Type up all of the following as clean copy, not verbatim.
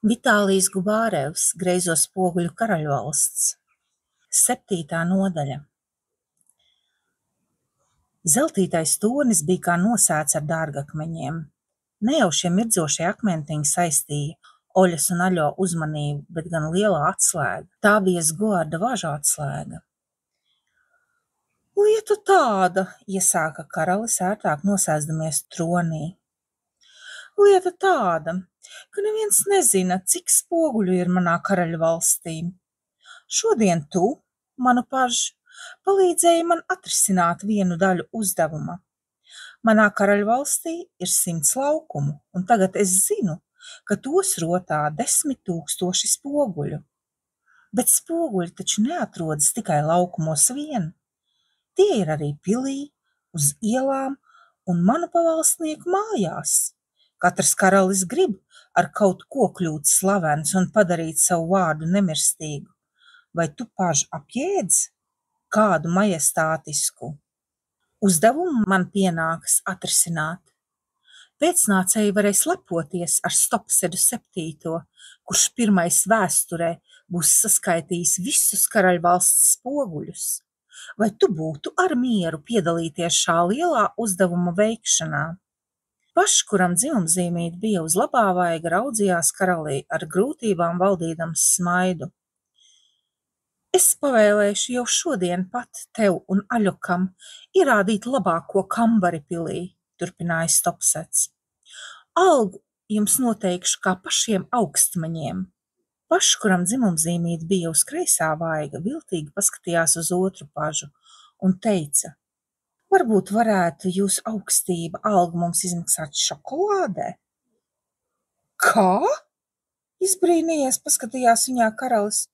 Vitālijs Gubārevs, Greizo spoguļu karaļvalsts. 7. nodaļa. Zeltītais tornis bija kā nosēts ar dārgakmeņiem. Ne jau šie mirdzošie akmentiņi saistīja Oļas un Aļo uzmanību, bet gan lielā atslēga. Tā bija Zgoarda važa atslēga. Lieta tāda, iesāka karalis ērtāk nosēsdamies tronī. Lieta tāda, ka neviens nezina, cik spoguļu ir manā karaļvalstī. Šodien tu, manu paž, palīdzēji man atrisināt vienu daļu uzdevuma. Manā karaļvalstī ir 100 laukumu, un tagad es zinu, ka tos rotā 10 000 spoguļu. Bet spoguļi taču neatrodas tikai laukumos vien. Tie ir arī pilī, uz ielām un manu pavalstnieku mājās. Katrs karalis grib ar kaut ko kļūt slavens un padarīt savu vārdu nemirstīgu. Vai tu paž apjēdz kādu majestātisku uzdevumu man pienākas atrisināt? Pēcnācēji varēs lepoties ar Stopsedu 7., kurš pirmais vēsturē būs saskaitījis visus karaļvalsts spoguļus. Vai tu būtu ar mieru piedalīties šā lielā uzdevuma veikšanā? Pašs, kuram dzimumzīmīte bija uz labā vaiga, raudzījās karalī ar grūtībām valdīdams smaidu. Es pavēlēšu jau šodien pat tev un Aļokam ierādīt labāko kambari pilī, turpināja Stopsets. Algu jums noteikšu kā pašiem augstmaņiem. Pašs, kuram dzimumzīmīte bija uz kreisā vaiga, viltīgi paskatījās uz otru pažu un teica: varbūt varētu jūs augstība algu mums izmaksāt šokolādē? Kā? Izbrīnījies paskatījās viņā karalis.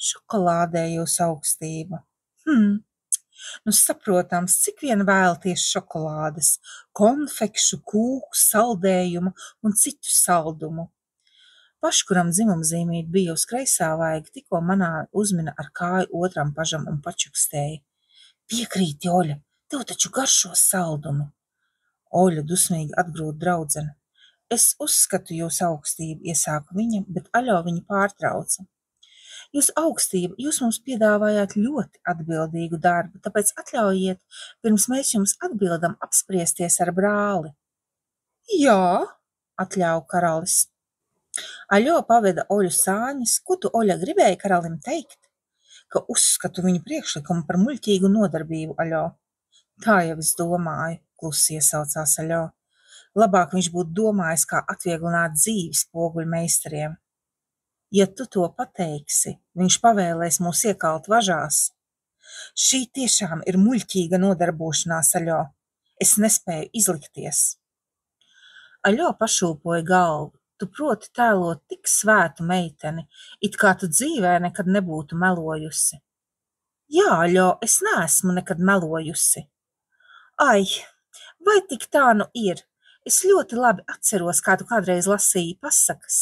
Šokolādē jūs augstība. Nu saprotams, cik vien vēlaties šokolādes, konfekšu, kūku, saldējumu un citu saldumu. Pašs, kuram dzimumzīmīte bija uz kreisā vaiga, tikko manā uzmina ar kāju otram pažam un pačukstēja. Piekrīti, Oļa, tev taču garšo saldumi. Oļa dusmīgi atgrūda draudzene. Es uzskatu jūs augstību, iesāka viņa, bet Aļo viņu pārtrauca. Jūs augstība, jūs mums piedāvājāt ļoti atbildīgu darbu, tāpēc atļaujiet, pirms mēs jums atbildam, apspriesties ar brāli. Jā, atļauj karalis. Aļo paveda Oļu sāņas. Ko tu, Oļa, gribēji karalim teikt? Ka uzskatu viņu priekšlikumu par muļķīgu nodarbību, Aļo. Tā jau es domāju, klusi iesaucās Aļo. Labāk viņš būtu domājis, kā atvieglināt dzīvi spoguļu meistariem. Ja tu to pateiksi, viņš pavēlēs mūs iekalt važās. Šī tiešām ir muļķīga nodarbošanās, Aļo. Es nespēju izlikties. Aļo pašūpoja galvu. Tu proti tēlot tik svētu meiteni, it kā tu dzīvē nekad nebūtu melojusi. Jā, Aļo, es neesmu nekad melojusi. Ai, vai tik tā nu ir? Es ļoti labi atceros, kā tu kādreiz lasīji pasakas,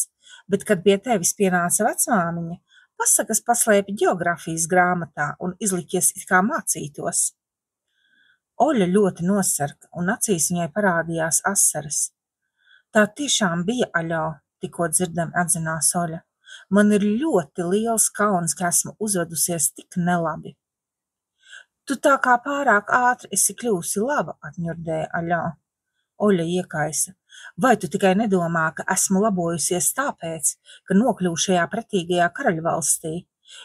bet, kad pie tevis pienāca vecmāmiņa, pasakas paslēpa ģeogrāfijas grāmatā un izlikies it kā mācītos. Oļa ļoti nosarka, un acīs viņai parādījās asaras. Tā tiešām bija, Aļo, tikko dzirdami atzinās Oļa. Man ir ļoti liels kauns, ka esmu uzvedusies tik nelabi. Tu tā kā pārāk ātri esi kļūsi laba, atņurdēja Aļo. Oļa iekaisa. Vai tu tikai nedomā, ka esmu labojusies tāpēc, ka nokļuvu šajā pretīgajā karaļvalstī?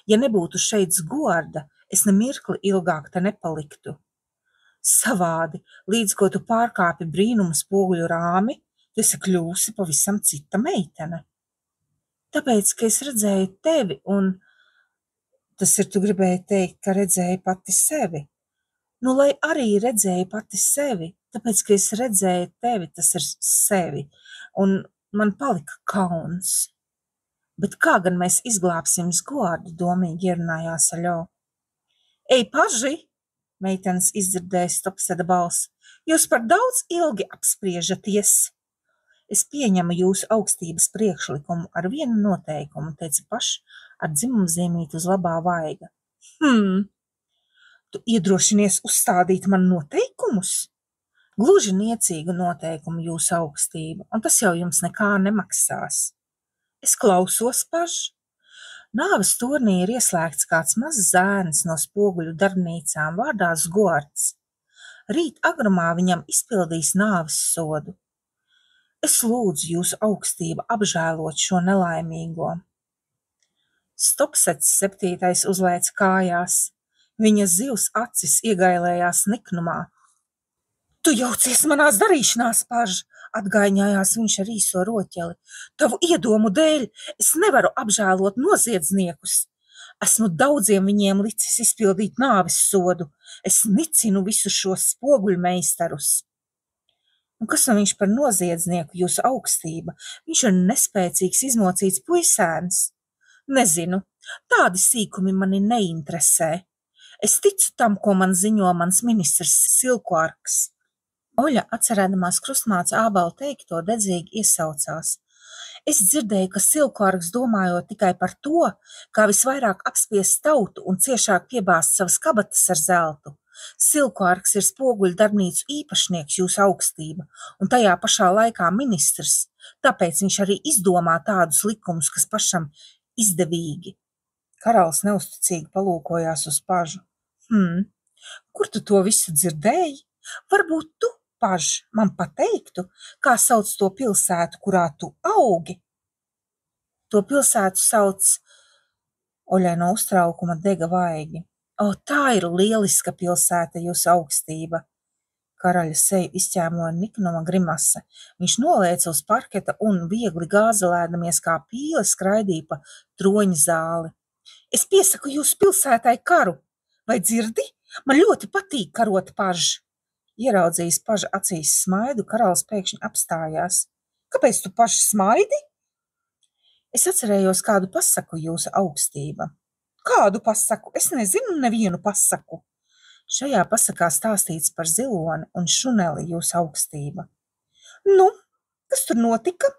Ja nebūtu šeit Zgoarda, es ne mirkli ilgāk te nepaliktu. Savādi, līdz ko tu pārkāpi brīnuma spoguļu rāmi, tu esi kļūsi pavisam cita meitene. Tāpēc, ka es redzēju tevi un... Tas ir, tu gribēji teikt, ka redzēju pati sevi. Nu, lai arī redzēju pati sevi, tāpēc, ka es redzēju tevi, tas ir sevi, un man palika kauns. Bet kā gan mēs izglābsim Zgoardu, domīgi ierunājās Aļo. Ej, paži, meitenes izdzirdēja Stopseda balsi, jūs par daudz ilgi apspriežaties. Es pieņemu jūsu augstības priekšlikumu ar vienu noteikumu, teica pašs ar dzimumzīmīti uz labā vaiga. Tu iedrošinies uzstādīt man noteikumus? Gluži niecīgu noteikumu, jūsu augstība, un tas jau jums nekā nemaksās. Es klausos, paž. Nāves turnī ir ieslēgts kāds mazs zēns no spoguļu darbnīcām vārdā Zgorts. Rīt agrumā viņam izpildīs nāves sodu. Es lūdzu jūsu augstību apžēlot šo nelaimīgo. Stopsets 7. uzlēca kājās. Viņa zivs acis iegailējās niknumā. Tu jaucies manās darīšanās, paž, atgaiņājās viņš ar īso roķeli. Tavu iedomu dēļ es nevaru apžēlot noziedzniekus. Esmu daudziem viņiem licis izpildīt nāves sodu. Es nicinu visus šos spoguļmeistarus. Un kas nu viņš par noziedznieku, jūsu augstība? Viņš ir nespēcīgs izmocīts puisēns. Nezinu, tādi sīkumi mani neinteresē. Es ticu tam, ko man ziņo mans ministrs Silkvārks. Oļa, atcerēdamās krustmāca Ābala teikto, dedzīgi iesaucās. Es dzirdēju, ka Silkvārks domājot tikai par to, kā visvairāk apspiest tautu un ciešāk piebāzt savas kabatas ar zeltu. Silkvārks ir spoguļu darbnīcu īpašnieks, jūsu augstība, un tajā pašā laikā ministrs, tāpēc viņš arī izdomā tādus likumus, kas pašam izdevīgi. Karalis neusticīgi palūkojās uz pažu. Kur tu to visu dzirdēji? Varbūt tu, paž, man pateiktu, kā sauc to pilsētu, kurā tu augi? To pilsētu sauc... Oļai no uztraukuma dega vaigi. O, tā ir lieliska pilsēta, jūsu augstība. Karaļa seju izķēmoja niknuma grimase. Viņš nolēca uz parketa un viegli gāzelēdamies kā pīle skraidīja pa troņa zāli. Es piesaku jūsu pilsētai karu. Vai dzirdi? Man ļoti patīk karot, paž. Ieraudzījis paža acīs smaidu, karalis pēkšņi apstājās. Kāpēc tu paši smaidi? Es atcerējos kādu pasaku, jūsu augstība. Kādu pasaku? Es nezinu nevienu pasaku. Šajā pasakā stāstīts par ziloni un šuneli, jūsu augstība. Nu, kas tur notika?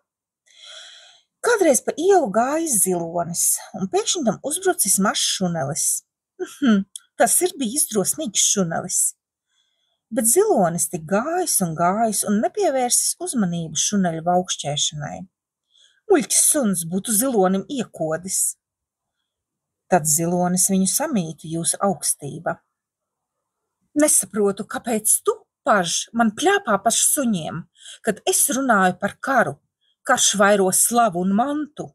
Kādreiz pa ielu gājis zilonis, un pēkšņi tam uzbrucis mazs šunelis. Tas ir bijis drosmīgs šunelis. Bet zilonis tik gājis un nepievērsis uzmanību šuneļu vaukšķēšanai. Muļķis suns būtu zilonim iekodis. Tad zilonis viņu samītu, jūsu augstība. Nesaprotu, kāpēc tu, paž, man pļāpā par suņiem, kad es runāju par karu. Karš vairo slavu un mantu.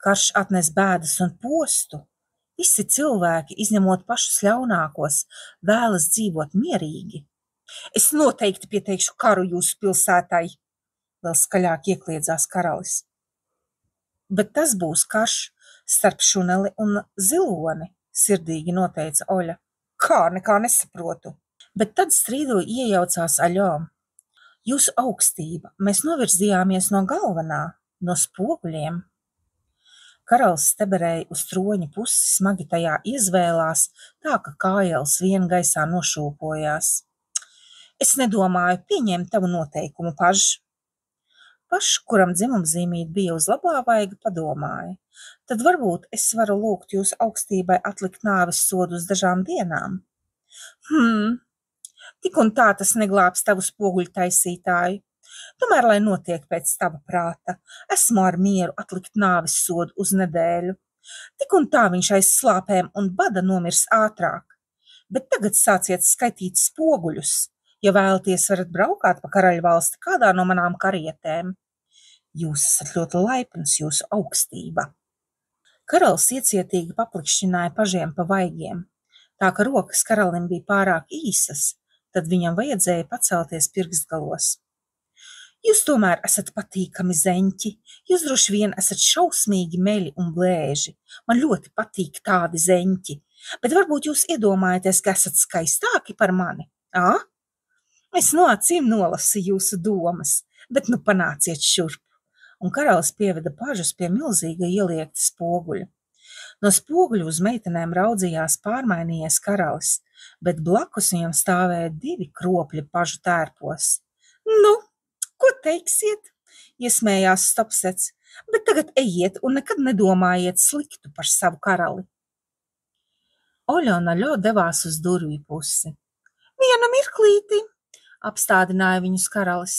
Karš atnes bēdas un postu. Visi cilvēki, izņemot pašus ļaunākos, vēlas dzīvot mierīgi. Es noteikti pieteikšu karu jūsu pilsētai, vēl skaļāk iekliedzās karalis. Bet tas būs karš starp šuneli un ziloni, sirdīgi noteica Oļa. Kā, nekā nesaprotu. Bet tad strīdo iejaucās Aļo. Jūsu augstība, mēs novirzījāmies no galvenā, no spoguļiem. Karalis steberēja uz troņa pusi, smagi tajā iezvēlās, tā ka kājels vien gaisā nošūpojās. Es nedomāju pieņemt tavu noteikumu, paž. Paž, kuram dzimumzīmīte bija uz labā vaiga, padomāja. Tad varbūt es varu lūgt jūsu augstībai atlikt nāves sodu uz dažām dienām. Tik un tā tas neglābs tavu spoguļu taisītāju. Tomēr, lai notiek pēc tava prāta, esmu ar mieru atlikt nāves sodu uz nedēļu. Tik un tā viņš aiz slāpēm un bada nomirs ātrāk. Bet tagad sāciet skaitīt spoguļus. Ja vēlaties, varat braukāt pa karaļvalsti kādā no manām karietēm. Jūs esat ļoti laipns, jūsu augstība. Karalis iecietīgi paplikšķināja pažiem pa vaigiem. Tā ka rokas karalim bija pārāk īsas, tad viņam vajadzēja pacelties pirkstgalos. Jūs tomēr esat patīkami zeņķi, jūs droši vien esat šausmīgi meļi un blēži. Man ļoti patīk tādi zeņķi, bet varbūt jūs iedomājaties, ka esat skaistāki par mani, ā? Es no acīm nolasu jūsu domas, bet nu panāciet šurp. Un karalis pieveda pažus pie milzīga ieliekta spoguļa. No spoguļu uz meitenēm raudzījās pārmainījies karalis, bet blakus viņam stāvēja 2 kropļi pažu tērpos. Nu, ko teiksiet? Iesmējās Stopsets, bet tagad ejiet un nekad nedomājiet sliktu par savu karali. Oļa un Aļo devās uz durvju pusi. Viena mirklīti, apstādināja viņus karalis.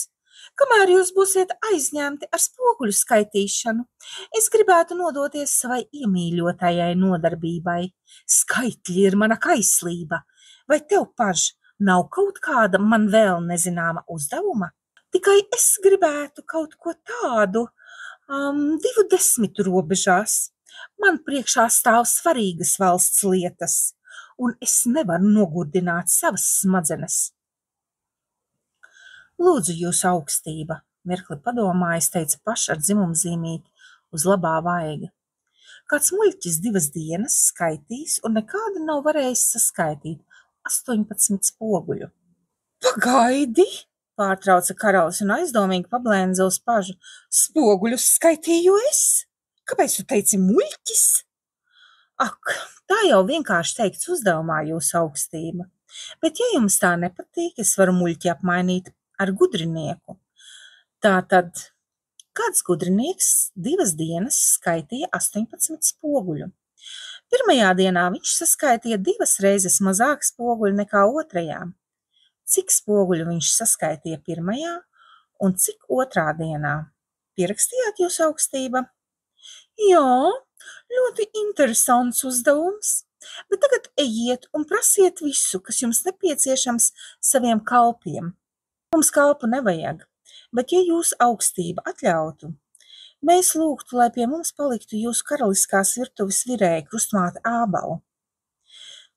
Kamēr jūs būsiet aizņemti ar spoguļu skaitīšanu, es gribētu nodoties savai iemīļotajai nodarbībai. Skaitļi ir mana kaislība. Vai tev, Paž, nav kaut kāda man vēl nezināma uzdevuma? Tikai es gribētu kaut ko tādu, 20 robežās. Man priekšā stāv svarīgas valsts lietas, un es nevaru nogurdināt savas smadzenes. Lūdzu, jūsu augstība, mirkli padomājis, teica Paš ar dzimumzīmīti uz labā vaiga. Kāds muļķis 2 dienas skaitīs un nekādi nav varējis saskaitīt 18 spoguļu. Pagaidi, pārtrauca karalis un aizdomīgi pablēnza uz Pažu. Spoguļus skaitīju es? Kāpēc tu teici muļķis? Ak, tā jau vienkārši teikts uzdevumā, jūsu augstība. Bet ja jums tā nepatīk, es varu muļķi apmainīt ar gudrinieku. Tātad, kāds gudrinieks 2 dienas skaitīja 18 spoguļu. Pirmajā dienā viņš saskaitīja 2 reizes mazāk spoguļu nekā otrajā. Cik spoguļu viņš saskaitīja pirmajā un cik otrā dienā? Pierakstījāt, jūsu augstība? Jā, ļoti interesants uzdevums, bet tagad ejiet un prasiet visu, kas jums nepieciešams saviem kalpiem. Mums kalpu nevajag, bet ja jūs augstība atļautu, mēs lūgtu, lai pie mums paliktu jūsu karaliskās virtuves virēja krustmāte Ābala.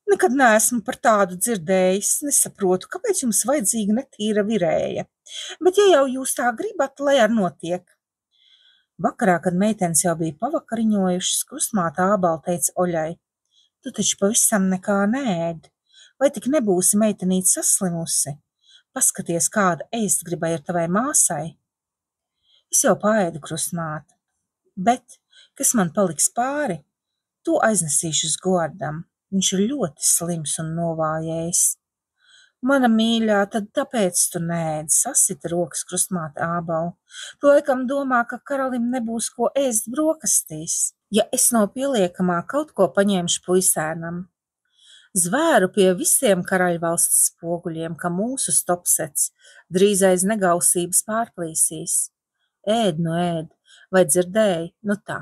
Nekad neesmu par tādu dzirdējis, nesaprotu, kāpēc jums vajadzīga netīra virēja, bet ja jau jūs tā gribat, lai ar notiek. Vakarā, kad meitenes jau bija pavakariņojušas, krustmāte Ābala teica Oļai: Tu taču pavisam nekā neēd, vai tik nebūsi meitenīt saslimusi? Paskaties, kāda ēst gribēja ar tavai māsai. Es jau paēdu, krustmāte, bet, kas man paliks pāri, to aiznesīšu uz Gordam. Viņš ir ļoti slims un novājējis. Mana mīļā, tad tāpēc tu neēd, sasita rokas krustmāte Ābala. Tu laikam domā, ka karalim nebūs ko ēst brokastīs. Ja es no pieliekamā kaut ko paņemšu puisēnam. Zvēru pie visiem karaļvalsts spoguļiem, ka mūsu stopsets drīz aiz negausības pārplīsīs. Ēd, nu ēd, vai dzirdēji, nu tā.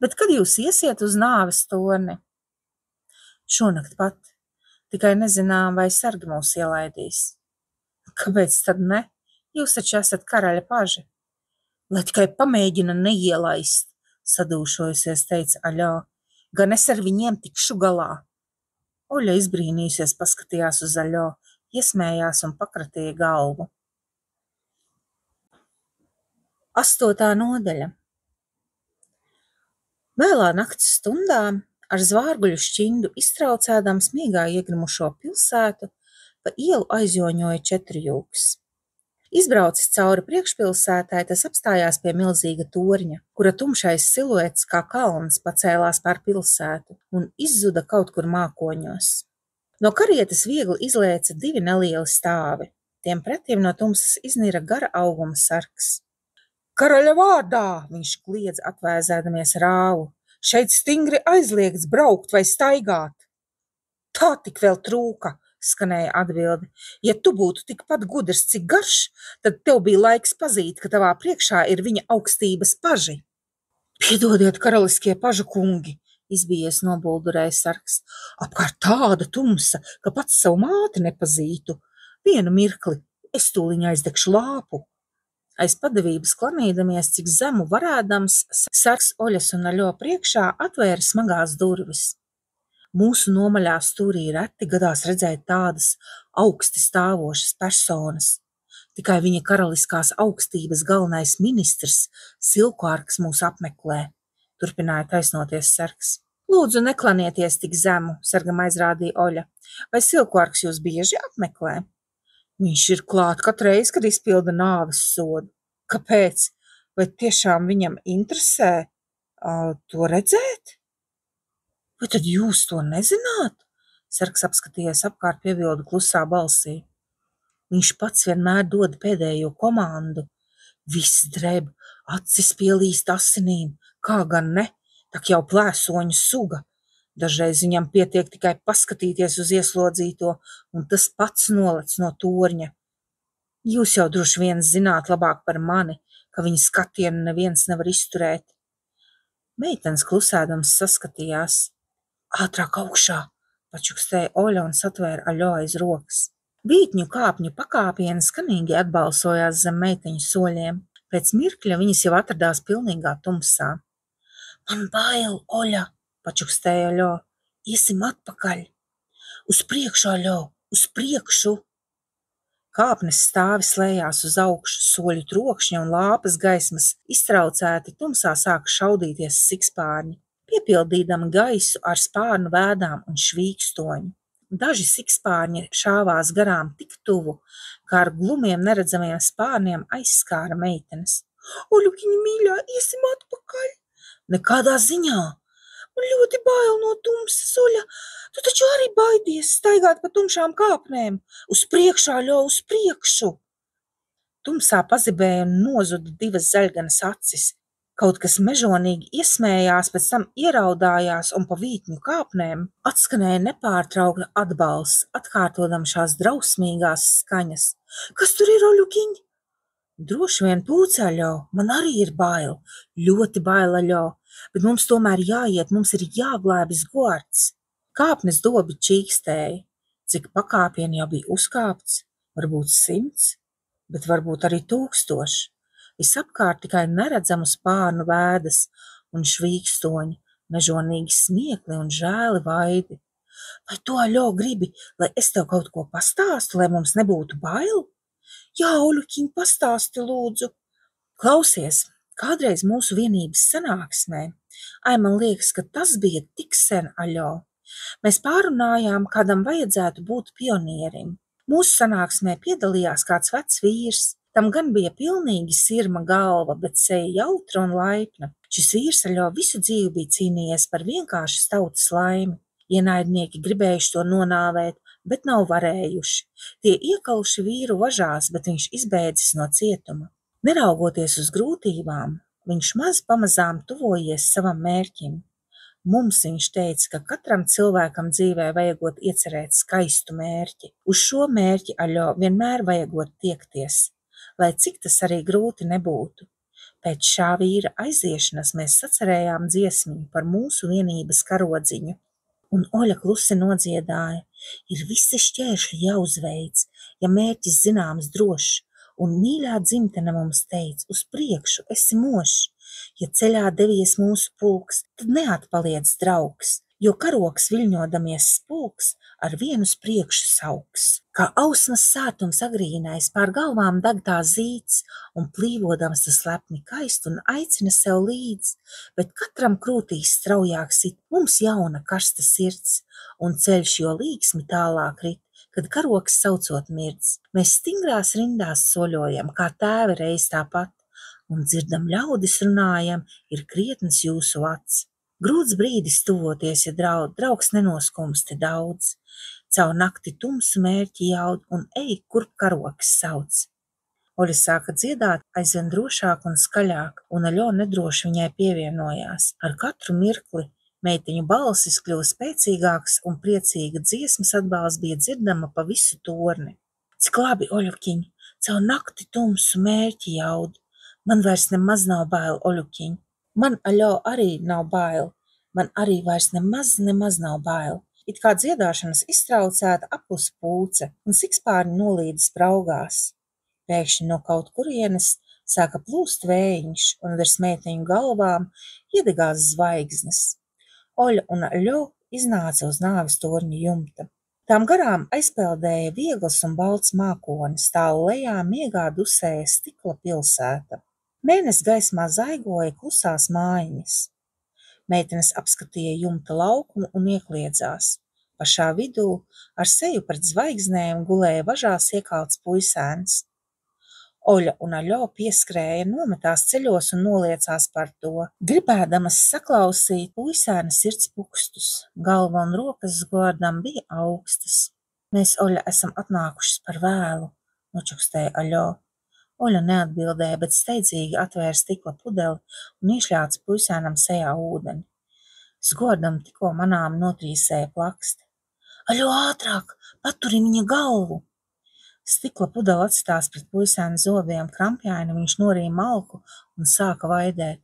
Bet kad jūs iesiet uz nāves torni? Šonakt pat, tikai nezinām, vai sargi mūs ielaidīs. Kāpēc tad ne? Jūs taču esat karaļa paži. Lai tikai pamēģina neielaist, sadūšojusies, teica Aļo, gan es ar viņiem tikšu galā. Oļa izbrīnījusies paskatījās uz Aļo, iesmējās un pakratīja galvu. 8. nodaļa. Vēlā nakts stundā ar zvārguļu šķindu iztraucēdams mīgā iegrimušo pilsētu pa ielu aizjoņoja 4 jūks. Izbraucis cauri priekšpilsētai, tas apstājās pie milzīga torņa, kura tumšais siluets kā kalns pacēlās pār pilsētu un izzuda kaut kur mākoņos. No karietes viegli izlēca 2 nelieli stāvi, tiem pretim no tumsas iznira gara auguma sargs. Karaļa vārdā, viņš kliedza atvēzēdamies rāvu, šeit stingri aizliegts braukt vai staigāt. Tā tik vēl trūka, skanēja atbilde. Ja tu būtu tikpat gudrs, cik garš, tad tev bija laiks pazīt, ka tavā priekšā ir viņa augstības paži. Piedodiet, karaliskie pažu kungi, izbijies nobuldurēja sargs. Apkārt tāda tumsa, ka pats savu māti nepazītu. Vienu mirkli, es tūliņ aizdegšu lāpu. Aiz padevības klanīdamies, cik zemu varēdams, sargs Oļas un Aļo priekšā atvēra smagās durvis. Mūsu nomaļā stūrī reti gadās redzēt tādas augsti stāvošas personas. Tikai viņa karaliskās augstības galvenais ministrs Silkvārks mūs apmeklē, turpināja taisnoties sargs. Lūdzu, neklanieties tik zemu, sargam aizrādīja Oļa. Vai Silkvārks jūs bieži apmeklē? Viņš ir klāt katreiz, kad izpilda nāves sodu. Kāpēc? Vai tiešām viņam interesē to redzēt? Vai tad jūs to nezināt? Sargs apskatījies apkārt, piebilda klusā balsī. Viņš pats vienmēr dod pēdējo komandu. Viss dreb, acis pielīst asinīm, kā gan ne, tak jau plēsoņu suga. Dažreiz viņam pietiek tikai paskatīties uz ieslodzīto, un tas pats nolec no torņa. Jūs jau droši vien zināt labāk par mani, ka viņa skatienu neviens nevar izturēt. Meitenes klusēdams saskatījās. Ātrāk augšā, pačukstēja Oļa un satvēra Aļo aiz rokas. Vītņu kāpņu pakāpieni skanīgi atbalsojās zem meiteņu soļiem. Pēc mirkļa viņas jau atradās pilnīgā tumsā. Man bail, Oļa, pačukstēja Aļo. Iesim atpakaļ. Uz priekšu, Aļo, uz priekšu. Kāpnes stāvi slējās uz augšu, soļu trokšņa un lāpas gaismas iztraucēti tumsā sāka šaudīties sikspārņi, piepildīdami gaisu ar spārnu vēdām un švīkstoņu. Daži sikspārņi šāvās garām tik tuvu, kā ar glumiem neredzamiem spārniem aizskāra meitenes. Oļukiņa mīļā, iesim atpakaļ! Nekādā ziņā! Man ļoti bail no tumsas, Oļa. Tu taču arī baidies staigāt pa tumšām kāpnēm. Uz priekšu, Aļo, uz priekšu! Tumsā pazibēja un nozuda divas zaļganas acis. Kaut kas mežonīgi iesmējās, pēc tam ieraudājās un pa vītņu kāpnēm atskanēja nepārtraukta atbalsts, atkārtodam šās drausmīgās skaņas. Kas tur ir, Oļukiņ? Droši vien pūce, Aļo, man arī ir bail, ļoti bail, Aļo, bet mums tomēr jāiet, mums ir jāglābis gods. Kāpnes dobi čīkstēja, cik pakāpieni jau bija uzkāpts, varbūt 100, bet varbūt arī 1000. Visapkārt tikai neredzamu spārnu vēdas un švīkstoņi, mežonīgi smiekli un žēli vaidi. Vai tu, Aļo, gribi, lai es tev kaut ko pastāstu, lai mums nebūtu bail? Jā, Oļukiņ, pastāsti, lūdzu. Klausies, kādreiz mūsu vienības sanāksmē, man liekas, ka tas bija tik sen, Aļo. Mēs pārunājām, kādam vajadzētu būt pionierim. Mūsu sanāksmē piedalījās kāds vecs vīrs. Tam gan bija pilnīgi sirma galva, bet seja jautra un laipna. Šis vīrs, Aļo, visu dzīvi bija cīnījies par vienkārši tautas laimi. Ienaidnieki gribējuši to nonāvēt, bet nav varējuši. Tie iekaluši vīru važās, bet viņš izbēdzis no cietuma. Neraugoties uz grūtībām, viņš maz pamazām tuvojies savam mērķim. Mums viņš teica, ka katram cilvēkam dzīvē vajagot iecerēt skaistu mērķi. Uz šo mērķi, Aļo, vienmēr vajagot tiekties, lai cik tas arī grūti nebūtu. Pēc šā vīra aiziešanas mēs sacerējām dziesmiņu par mūsu vienības karodziņu. Un Oļa klusi nodziedāja, ir visi šķēršļi jāuzveic, ja mērķis zināms drošs, un mīļā dzimtene mums teica, uz priekšu, esi mošs. Ja ceļā devies mūsu pulks, tad neatpaliec draugs, jo karoks viļņodamies spulks ar vienu uz priekšu sauks. Kā ausmas sārtums agrīnais pār galvām deg tā zīds, un plīvodams tas lepni kaist un aicina sev līdz, bet katram krūtīs straujāk sit, mums jauna karsta sirds, un ceļš jo līksmi tālāk rit, kad karoks saucot mirdz. Mēs stingrās rindās soļojam, kā tēvi reiz tāpat, un dzirdam ļaudis runājam, ir krietns jūsu acs. Grūts brīdis tuvoties, ja draugs nenoskumsti daudz. Caur nakti tumsu mērķi jaud un ej, kur karoks sauc. Oļa sāka dziedāt aizvien drošāk un skaļāk, un Aļo nedroši viņai pievienojās. Ar katru mirkli meiteņu balsis kļuva spēcīgāks un priecīga dziesmas atbalsts bija dzirdama pa visu torni. Cik labi, Oļukiņ, caur nakti tumsu mērķi jaud. Man vairs nemaz nav bail, Oļukiņ. Man, Aļo, arī nav bail. Man arī vairs nemaz nav bail. It kā dziedāšanas iztraucēta aplusa pūce, un sikspārņi nolīdz spraugās. Pēkšņi no kaut kurienes sāka plūst vējiņš, un virs meiteņu galvām iedegās zvaigznes. Oļa un Aļo iznāca uz nāves torņa jumta. Tām garām aizpeldēja viegls un balts mākonis, tālu lejā miegā dusēja stikla pilsēta. Mēnes gaismā zaigoja klusās mājiņas. Meitenes apskatīja jumta laukumu un iekliedzās. Pašā vidū ar seju pret zvaigznēm gulēja važās iekalts puisēns. Oļa un Aļo pieskrēja, nometās ceļos un noliecās par to, gribēdamas saklausīt puisēna sirds pukstus. Galva un rokas zgordam bija augstas. Mēs, Oļa, esam atnākušas par vēlu, nočukstēja Aļo. Oļa neatbildēja, bet steidzīgi atvēra stikla pudeli un iešļāca puisēnam sejā ūdeni. Zgordam tikko manām notrīsēja plaksti. Aļo, ātrāk, paturi viņa galvu! Stikla pudele atstās pret puisēna zobiem, krampjaini viņš norīja malku un sāka vaidēt.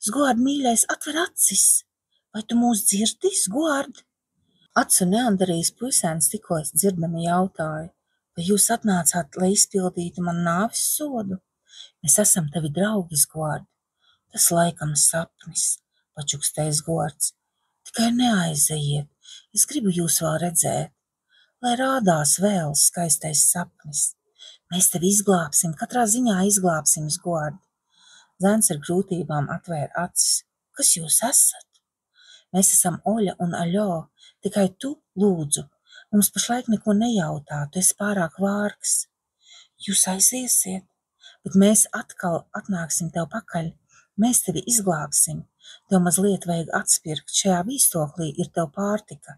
Zgord, mīļais, atver acis! Vai tu mūs dzirdi, Zgord? Acu neandarījis puisēns tikko dzirdami jautāja. Vai jūs atnācāt, lai izpildītu man nāves sodu? Mēs esam tavi draugi, Zgord. Tas laikam sapnis, pačukstēja Zgords. Tikai neaizejiet, es gribu jūs vēl redzēt. Lai rādās vēl skaistais sapnis. Mēs tevi izglābsim, katrā ziņā izglābsim, Zgord. Zēns ar grūtībām atvēra acis. Kas jūs esat? Mēs esam Oļa un Aļo, tikai tu, lūdzu. Mums pašlaik neko nejautā, tu esi pārāk vārgs. Jūs aiziesiet, bet mēs atkal atnāksim tev pakaļ. Mēs tevi izglābsim. Tev mazliet vajag atspirkt, šajā vīstoklī ir tev pārtika.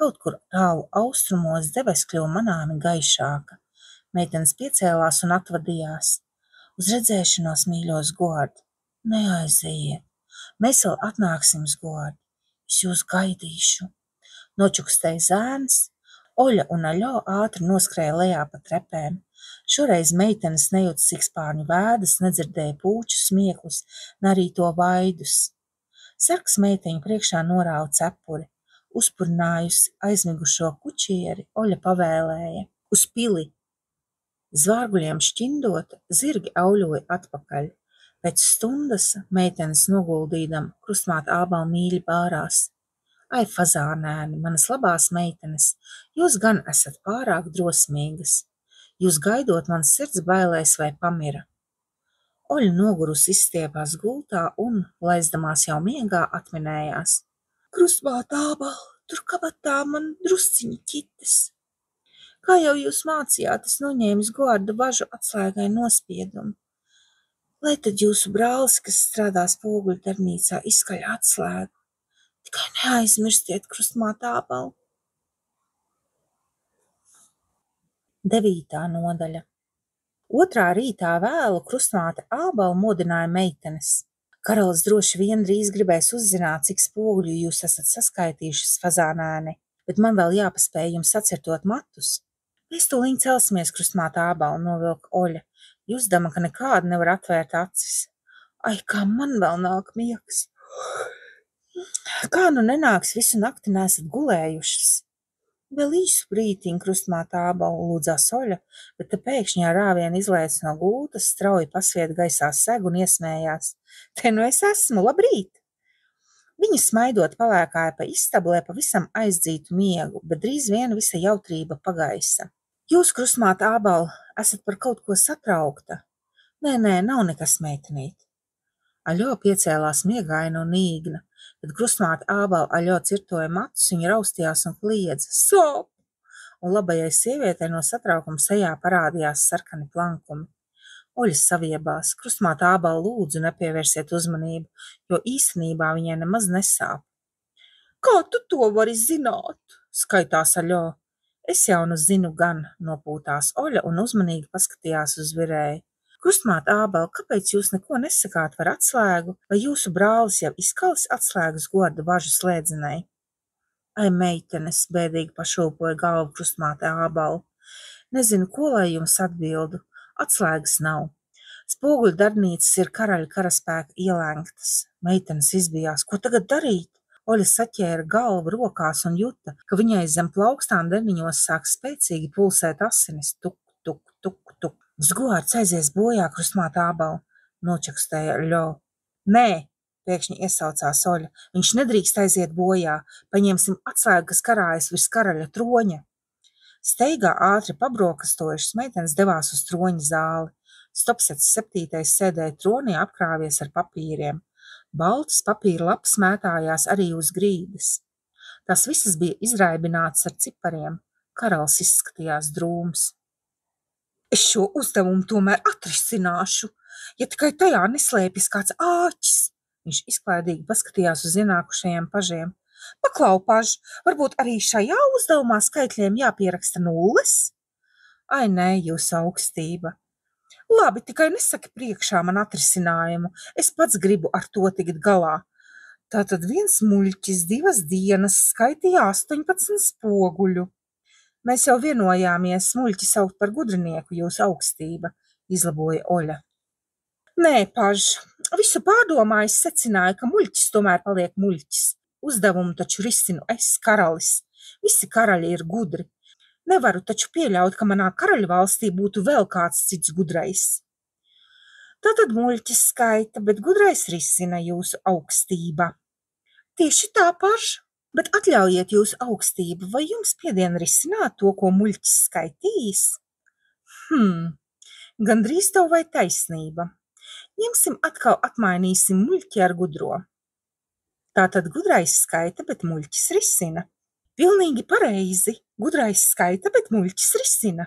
Kaut kur tālu austrumos debes kļuva manāmi gaišāka. Meitenes piecēlās un atvadījās. Uz redzēšanos, mīļo Zgord. Neaizejiet. Mēs vēl atnāksim, Zgord. Es jūs gaidīšu. Nočukstēja zēns. Oļa un Aļo ātri noskrēja lejā pa trepēm. Šoreiz meitenes nejūt sikspārņu vēdas, nedzirdēja pūču smieklus, ne arī to vaidus. Sargs meiteņu priekšā norāva cepuri. Uzpurinājusi aizmigušo kučieri, Oļa pavēlēja. Uz pili! Zvārguļiem šķindot, zirgi auļoja atpakaļ. Pēc stundas meitenes noguldīdam krustmāte Ābala mīļi bārās. Ai, fazānēni, manas labās meitenes, jūs gan esat pārāk drosmīgas. Jūs gaidot man sirds bailēs vai pamira. Oļa nogurus izstiepās gultā un, laizdamās jau miegā, atminējās. Krustmāte Ābala, tur kabatā man drusciņi ķites. Kā jau jūs mācījāt, es noņēmu Zgorda važu atslēgai nospiedumu. Lai tad jūsu brālis, kas strādā spoguļu darbnīcā, izskaļ atslēgu. Tikai neaizmirstiet, krustmāte Ābala. 9. nodaļa. Otrā rītā vēlu krustmāte Ābala modināja meitenes. Karalis droši vien drīz gribēs uzzināt, cik spoguļu jūs esat saskaitījušas, fazānēni, bet man vēl jāpaspēj jums sacirtot matus. Mēs tūliņ celsimies, krustmāte Ābala, novilka Oļa, jūsdama, ka nekādi nevar atvērt acis. Ai, kā man vēl nāk miegs! Kā nu nenāks, visu nakti neesat gulējušas? Vēl īsu brītiņu, krustmāte Ābala, lūdzās Oļa, bet te pēkšņā rāviena izlēca no gultas, strauji pasvieda gaisā segu un iesmējās. Te nu es esmu, labrīt! Viņa smaidot palēkāja pa istabu, lai pavisam aizdzītu miegu, bet drīz vien visa jautrība pagaisa. Jūs, krustmāte Ābala, esat par kaut ko satraukta? Nē, nav nekas, meitenīt. Aļo piecēlās miegaina un īgna, bet krustmāte Ābala Aļo cirtoja matus, viņa raustījās un kliedza. Sop! Un labajai sievietei no satraukuma sejā parādījās sarkani plankumi. Oļa saviebās, krustmāte Ābala lūdzu nepievērsiet uzmanību, jo īstenībā viņai nemaz nesāp. Kā tu to vari zināt? Skaitās Aļo. Es jau nu zinu gan, nopūtās Oļa un uzmanīgi paskatījās uz virēju. Krustmāte Ābala, kāpēc jūs neko nesakāt par atslēgu, vai jūsu brālis jau izkalis atslēgas Zgorda važu slēdzenei? Ai, meitenes, bēdīgi pašūpoja galvu krustmāte Ābala. Nezinu, ko lai jums atbildu. Atslēgas nav. Spoguļu darbnīcas ir karaļa karaspēka ielēgtas. Meitenes izbijās. Ko tagad darīt? Oļa saķēra galvu rokās un juta, ka viņai zem plaukstām deniņos sāk spēcīgi pulsēt asinis. Tuk, tuk, tuk, tuk. Zgords aizies bojā, krustmāte Ābala, nočakstēja Aļo. Nē, pēkšņi iesaucās Oļa. Viņš nedrīkst aiziet bojā. Paņemsim atslēgu, kas karājas virs karaļa troņa. Steigā ātri pabrokastojušas meitenes devās uz troņa zāli. Stopsets 7. sēdēja tronī apkrāvies ar papīriem. Baltas papīra lapas mētājās arī uz grīdas. Tās visas bija izraibinātas ar cipariem. Karalis izskatījās drūms. Es šo uzdevumu tomēr atrisināšu, ja tikai tajā neslēpjas kāds āķis. Viņš izklaidīgi paskatījās uz ienākušajiem pažiem. Paklau, paž, varbūt arī šajā uzdevumā skaitļiem jāpieraksta nulles? Ai, nē, jūsu augstība. Labi, tikai nesaki priekšā man atrisinājumu. Es pats gribu ar to tikt galā. Tātad viens muļķis 2 dienas skaitīja 18 spoguļu. Mēs jau vienojāmies muļķi saukt par gudrinieku, jūsu augstība, izlaboja Oļa. Nē, paž, visu pārdomājis secināja, ka muļķis tomēr paliek muļķis. Uzdevumu taču risinu es, karalis. Visi karaļi ir gudri. Nevaru taču pieļaut, ka manā karaļvalstī būtu vēl kāds cits gudrais. Tātad muļķis skaita, bet gudrais risina, jūsu augstība. Tieši tā, paž, bet atļaujiet, jūsu augstība, vai jums piedien risināt to, ko muļķis skaitījis? Gandrīz tev vai taisnība. Ņemsim atkal atmainīsim muļķi ar gudro. Tātad gudrais skaita, bet muļķis risina. Pilnīgi pareizi. Gudrais skaita, bet muļķis risina.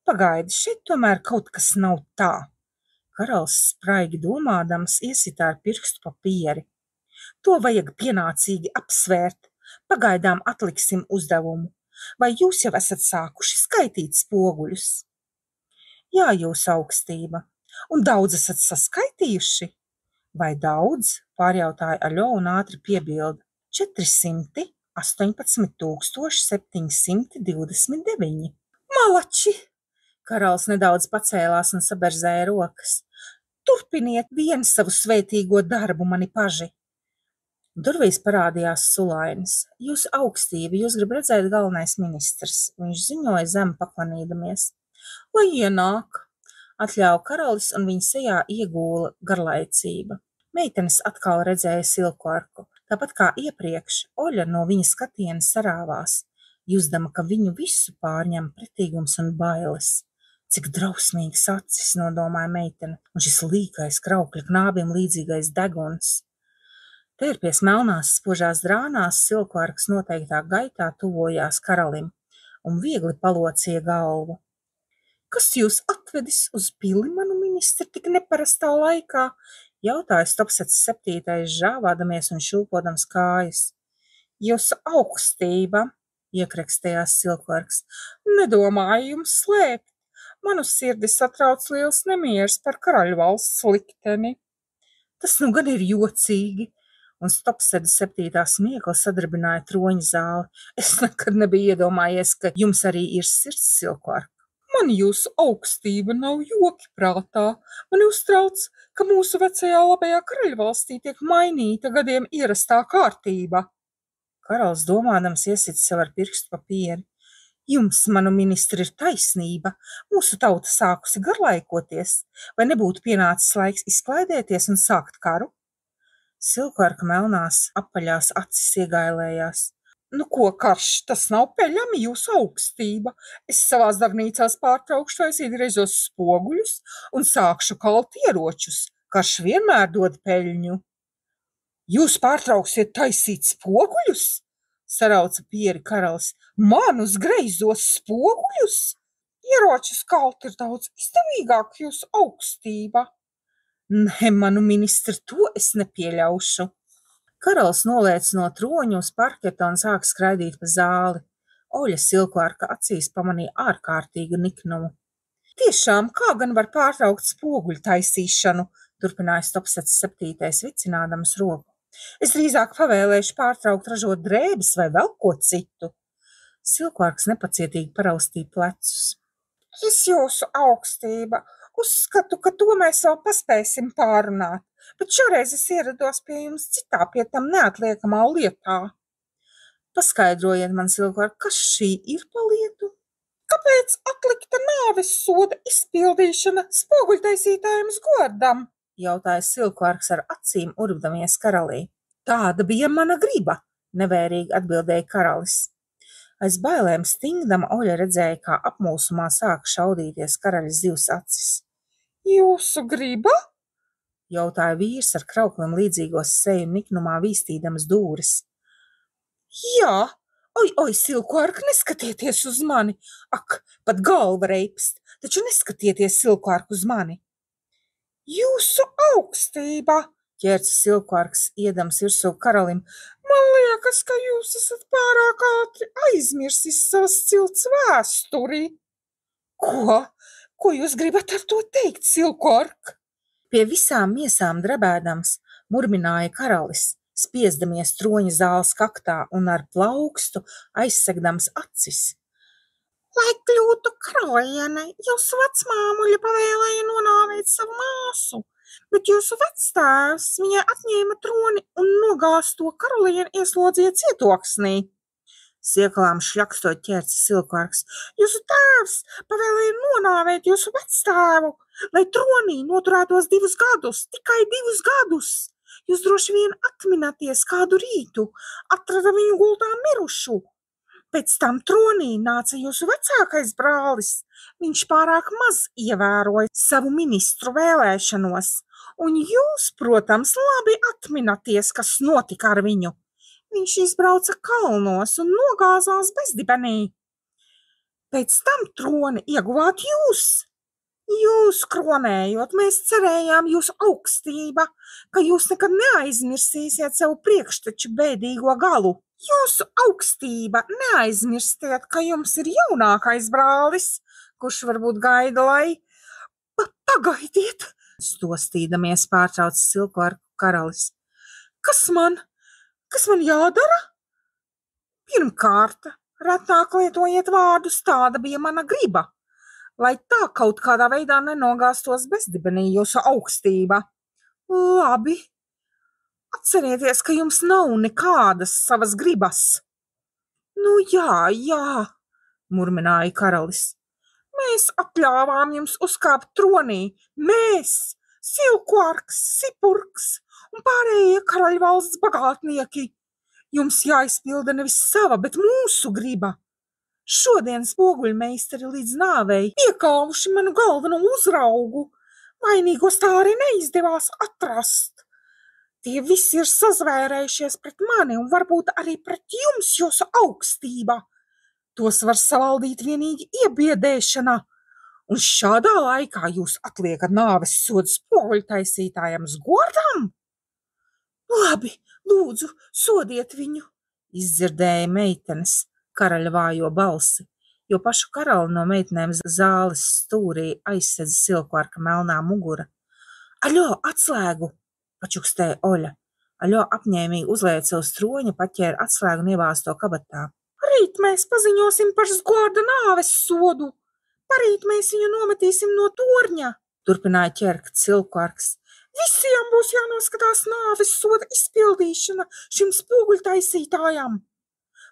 Pagaidi, šeit tomēr kaut kas nav tā. Karalis spraigi domādams iesita ar pirkstu papīri. To vajag pienācīgi apsvērt. Pagaidām atliksim uzdevumu. Vai jūs jau esat sākuši skaitīt spoguļus? Jā, jūsu augstība. Un daudz esat saskaitījuši? Vai daudz? Pārjautāja Aļo un ātri piebilda. 418,729. Malači! Karalis nedaudz pacēlās un saberzēja rokas. Turpiniet vien savu svētīgo darbu, mani paži. Durvīs parādījās Sulainis. Jūs augstība, jūs grib redzēt galvenais ministrs. Viņš ziņoja zem paklanīdamies. Lai ienāk, atļāva karalis un viņa sejā iegūla garlaicība. Meitenes atkal redzēja silku-arku. Tāpat kā iepriekš, Oļa no viņa skatiena sarāvās, jūsdama, ka viņu visu pārņem pretīgums un bailes. Cik drausmīgas acis, nodomāja meitene, un šis līkais kraukļa knābiem līdzīgais deguns. Tērpies melnās spožās drānās silku-arks noteiktā gaitā tuvojās karalim un viegli palocīja galvu. Kas jūs atvedis uz pili, manu ministri, tik neparastā laikā? Jautāja Stopsets 7. žāvādamies un šūpodams kājas. Jūsu augstība, iekrekstējās silku-arks, nedomāju jums slēpt. Manu sirdi satrauc liels nemieris par karaļvalsts likteni. Tas nu gan ir jocīgi. Un Stopseda 7. smiekla sadarbināja troņa zāli. Es nekad nebiju iedomājies, ka jums arī ir sirds, silku-arka. Man jūsu augstība nav joki prātā. Mani uztrauc, ka mūsu vecajā labajā karaļvalstī tiek mainīta gadiem ierastā kārtība. Karalis domādams iesit sev ar pirkstu papīri. Jums, manu ministri, ir taisnība. Mūsu tauta sākusi garlaikoties. Vai nebūtu pienācis laiks izklaidēties un sākt karu? Silku-arka melnās apaļās acis iegailējās. Nu ko, karš, tas nav peļami, jūsu augstība. Es savās darbnīcās pārtraukšu taisīt greizos spoguļus un sākšu kalt ieročus. Karš vienmēr dod peļņu. Jūs pārtrauksiet taisīt spoguļus? Sarauca pieri karalis. Man uz greizos spoguļus? Ieročus kalt ir daudz izdevīgāk, jūsu augstība. Nē, manu ministri, to es nepieļaušu. Karalis nolēc no troņa uz parketa un sāk skraidīt pa zāli. Oļa silku-arka acīs pamanīja ārkārtīgu niknumu. Tiešām, kā gan var pārtraukt spoguļu taisīšanu, turpināja Stopsets 7. vicinādams roku. Es drīzāk pavēlēšu pārtraukt ražot drēbes vai vēl ko citu. Silku-arks nepacietīgi paraustīja plecus. Es jūsu augstība. Uzskatu, ka to mēs vēl paspēsim pārunāt, bet šoreiz es ierados pie jums citā, pie tam neatliekamā lietā. Paskaidrojiet man, silku-ark, kas šī ir pa lietu? Kāpēc atlikta nāves soda izpildīšana spoguļtaisītājiem godam? Jautāja silku-arks ar acīm urvdamies karalī. Tāda bija mana griba, nevērīgi atbildēja karalis. Aiz bailēm stingdama Oļa redzēja, kā apmulsumā sāka šaudīties karaļa zivs acis. Jūsu griba? Jautāja vīrs ar krauklim līdzīgos seju niknumā vīstīdamas dūres. Jā, oi, silku-ark, neskatieties uz mani. Ak, pat galva reipst, taču neskatieties, silku-ark, uz mani. Jūsu augstība, ķērca silku-arks, iedams virsū karalim. Man liekas, ka jūs esat pārāk ātri aizmirsis savas cilts vēsturi. Ko? Ko jūs gribat ar to teikt, silku-ark? Pie visām miesām drebēdams murmināja karalis, spiezdamies troņa zāles kaktā un ar plaukstu aizsegdams acis. Lai kļūtu karaliene, jūsu vecmāmuļa pavēlēja nonāvēt savu māsu, bet jūsu vectēvs viņai atņēma troni un nogāz to karalieni ieslodzīja cietoksnī. Siekalām šļakstot ķērts Silkvarks. Jūsu tēvs pavēlēja nonāvēt jūsu vectēvu, lai tronī noturētos 2 gadus, tikai 2 gadus. Jūs droši vien atminaties kādu rītu, atrada viņu gultā mirušu. Pēc tam tronī nāca jūsu vecākais brālis. Viņš pārāk maz ievēroja savu ministru vēlēšanos, un jūs, protams, labi atminaties, kas notika ar viņu. Viņš izbrauca kalnos un nogāzās bezdibenī. Pēc tam troni ieguvāt jūs. Jūs kronējot, mēs cerējām jūsu augstība, ka jūs nekad neaizmirsīsiet savu priekšteču bēdīgo galu. Jūsu augstība neaizmirstiet, ka jums ir jaunākais brālis, kurš varbūt gaida, lai... Pagaidiet, stostīdamies pārtrauc Silkvarku karalis. Kas man jādara? Pirmkārt, retāk lietojiet vārdus, tāda bija mana griba. Lai tā kaut kādā veidā nenogāstos bezdibenī jūsu augstība. Labi. Atcerieties, ka jums nav nekādas savas gribas. Nu jā, murmināja karalis. Mēs atļāvām jums uzkāpt tronī. Mēs, Silkvarks, Sipurks un pārējie karaļvalsts bagātnieki. Jums jāizpilda nevis sava, bet mūsu griba. Šodien spoguļmeistari līdz nāvei iekāvuši manu galveno uzraugu. Vainīgos tā arī neizdevās atrast. Tie visi ir sazvērējušies pret mani un varbūt arī pret jums, jūsu augstība. Tos var savaldīt vienīgi iebiedēšana. Un šādā laikā jūs atliekat nāves sodu spoguļtaisītājam uz godam? Labi, lūdzu, sodiet viņu, izdzirdēja meitenes karaļa vājo balsi, jo pašu karali no meitenēm zāles stūrī aizsedza Silkvarka melnā mugura. Aļo, atslēgu, pačukstēja Oļa. Aļo apņēmīgi uzlēja savu stroņu, paķēra atslēgu un ievāza to kabatā. Parīt mēs paziņosim par Zgorda nāves sodu. Parīt mēs viņu nometīsim no torņa, turpināja ķerkt Silkvarks. Visiem būs jānoskatās nāves soda izpildīšana šim spoguļtaisītājam.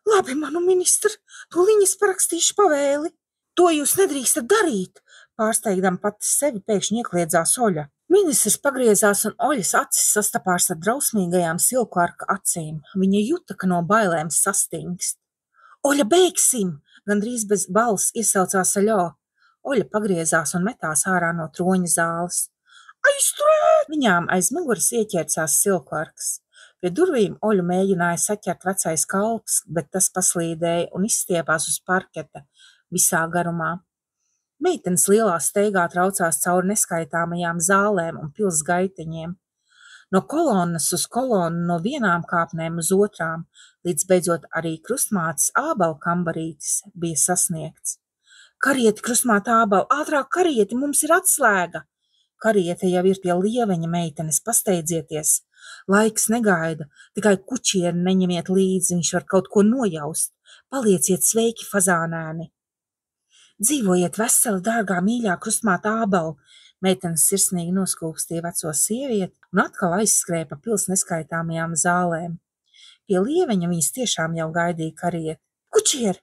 Labi, manu ministru, tūliņas parakstīšu pavēli. To jūs nedrīkstat darīt, pārsteigdam pati sevi pēkšņi iekliedzās Oļa. Ministrs pagriezās un Oļas acis sastapās ar drausmīgajām Silkvarka acīm. Viņa juta, ka no bailēm sastingst. Oļa, beigsim! Gandrīz bez balss iesaucās Aļo. Oļa pagriezās un metās ārā no troņa zāles. Aizturēt! Viņām aiz muguras ieķērcās Silkvarks. Pie durvīm Oļu mēģināja saķert vecais kalps, bet tas paslīdēja un izstiepās uz parketa visā garumā. Meitenes lielā steigā traucās cauri neskaitāmajām zālēm un pils gaiteņiem. No kolonnas uz kolonnu, no vienām kāpnēm uz otrām, līdz beidzot arī krustmātes ābala kambarītis bija sasniegts. Karieti, krustmāte ābala, ātrāk karieti, mums ir atslēga! Kariete jau ir pie lieveņa, meitenes, pasteidzieties! Laiks negaida, tikai kučieri neņemiet līdzi, viņš var kaut ko nojaust. Palieciet sveiki, fazānēni! Dzīvojiet veseli, dārgā mīļā krustmāte ābala! Meitenes sirsnīgi noskūpstīja veco sievieti un atkal aizskrēja pa pils neskaitāmajām zālēm. Pie lieveņa viņas tiešām jau gaidīja karieti. Kučieri!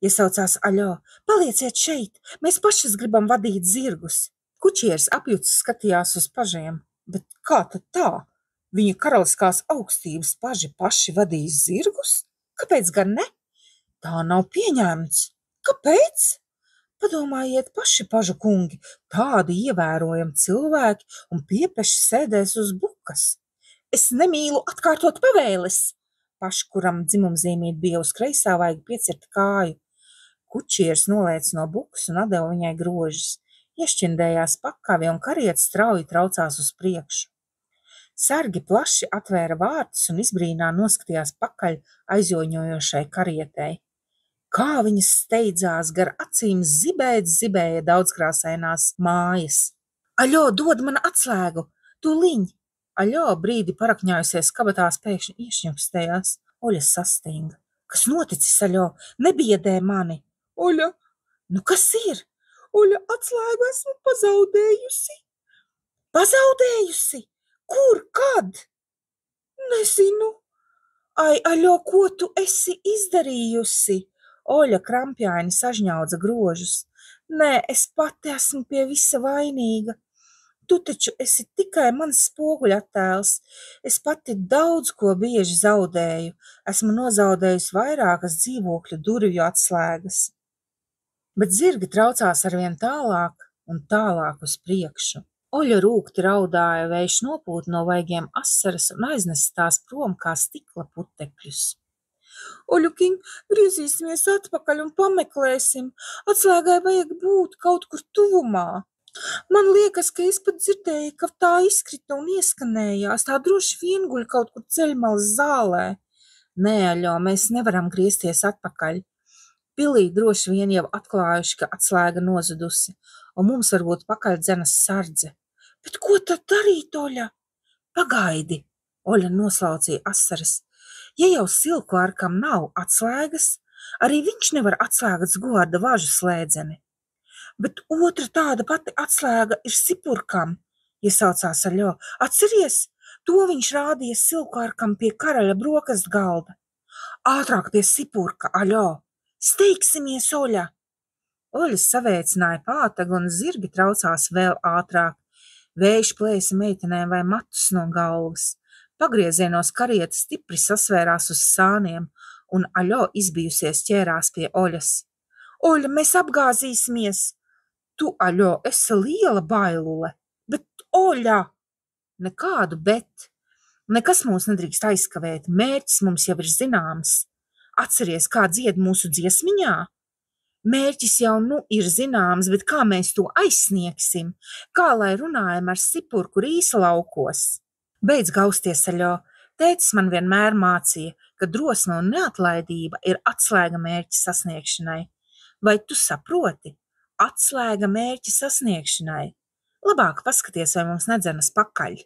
Iesaucās Aļo, palieciet šeit, mēs pašas gribam vadīt zirgus. Kučieris apjucis skatījās uz pažiem, bet kā tad tā? Viņa karaliskās augstības paši vadīs zirgus? Kāpēc gan ne? Tā nav pieņēmts. Kāpēc? Padomājiet paši, pažu kungi, tādi ievērojami cilvēki un piepeši sēdēs uz bukas. Es nemīlu atkārtot pavēles. Paši, kuram dzimumzīmīte bija uz kreisā, vajag piecirta kāju. Kučieris nolēca no bukas un atdeva viņai grožus. Iešķindējās pakavi un kariete strauji traucās uz priekšu. Sargi plaši atvēra vārtus un izbrīnā noskatījās pakaļ aizjoņojošai karietei. Kā viņas steidzās, gar acīm zibēja daudzkrāsainās mājas. Aļo, dod man atslēgu! Tūliņ! Aļo brīdi parakņājusies kabatās pēkšņi iešņupstējās. Oļa sastinga. Kas noticis, Aļo? Nebiedē mani! Oļa, Nu, kas ir? Oļa, atslēgu esmu pazaudējusi. Pazaudējusi? Kur, kad? Nezinu. Ai, aļo, ko tu esi izdarījusi? Oļa krampjaini sažņaudza grožus. Nē, es pati esmu pie visa vainīga. Tu taču esi tikai mans spoguļattēls. Es pati daudz ko bieži zaudēju. Esmu nozaudējusi vairākas dzīvokļu durvju atslēgas. Bet zirgi traucās arvien tālāk un tālāk uz priekšu. Oļa rūkti raudāja, vējš nopūta no vaigiem asaras un aiznesa tās prom kā stikla putekļus. Oļukiņ, griezīsimies atpakaļ un pameklēsim. Atslēgai vajag būt kaut kur tuvumā. Man liekas, ka es pat dzirdēju, ka tā izkrita un ieskanējās. Tā droši vien guļ kaut kur ceļmalas zālē. Nē, Aļo, mēs nevaram griezties atpakaļ. Pilī droši vien jau atklājuši, ka atslēga nozudusi, un mums varbūt pakaļ dzenas sardze. Bet ko tad darīt, Oļa? Pagaidi, Oļa noslaucīja asaras. Ja jau Silkvārkam nav atslēgas, arī viņš nevar atslēgt Zgoarda važu slēdzeni. Bet otra tāda pati atslēga ir Sipurkam, iesaucās Aļo. Atceries, to viņš rādīja Silkvārkam pie karaļa brokastu galda. Ātrāk pie Sipurka, Aļo! Steigsimies, Oļa! Oļa saveicināja pātagu un zirgi traucās vēl ātrāk. Vējš plēsa meitenēm vai matus no galvas. Pagriezienos karieta stipri sasvērās uz sāniem, un Aļo izbijusies ķērās pie Oļas. Oļa, mēs apgāzīsimies! Tu, Aļo, esi liela bailule, bet Oļa! Nekādu bet! Nekas mūs nedrīkst aizkavēt, mērķis mums jau ir zināms. Atceries, kā dzied mūsu dziesmiņā? Mērķis jau nu ir zināms, bet kā mēs to aizsniegsim? Kā lai runājam ar Sipurku rīsa laukos? Beidz gausties, Aļo. Tētis man vienmēr mācīja, ka drosme un neatlaidība ir atslēga mērķa sasniegšanai. Vai tu saproti? Atslēga mērķa sasniegšanai. Labāk paskaties, vai mums nedzenas pakaļ.